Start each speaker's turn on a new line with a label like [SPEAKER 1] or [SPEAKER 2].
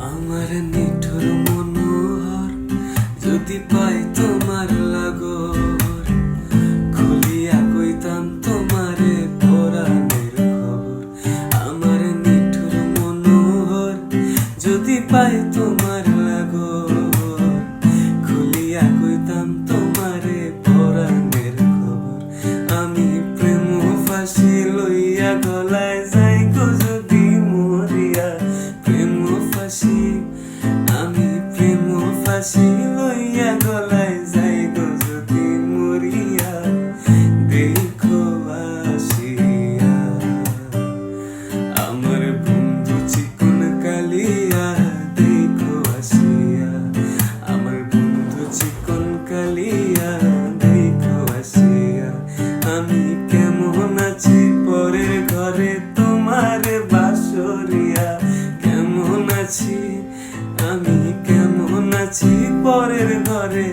[SPEAKER 1] আমার নিঠুর মনোহর যদি পাই তোমার লাগর, খুলিয়া কইতাম তোমারে পরাণের খবর। আমার নিঠুর মনোহর যদি পাই তোমার লাগর, খুলিয়া কইতাম তোমারে পরাণের খবর। আমি প্রেম ফাঁসি লইয়া গলায় যাই গো যদি মরিয়া, প্রেম ফাঁসি আমি প্রেম ফাঁসি লইয়া গলায় যাই গো যদি মরিয়া। দেখো আসিয়া আমার বন্ধু চিকন কালিয়া, দেখো আসিয়া আমার বন্ধু চিকন কালিয়া, দেখো আসিয়া। আমি কেমন আছি পরের ঘরে তোমার বাসরিয়া, কেমন আছি আমি কেমন আছি পরের ঘরে।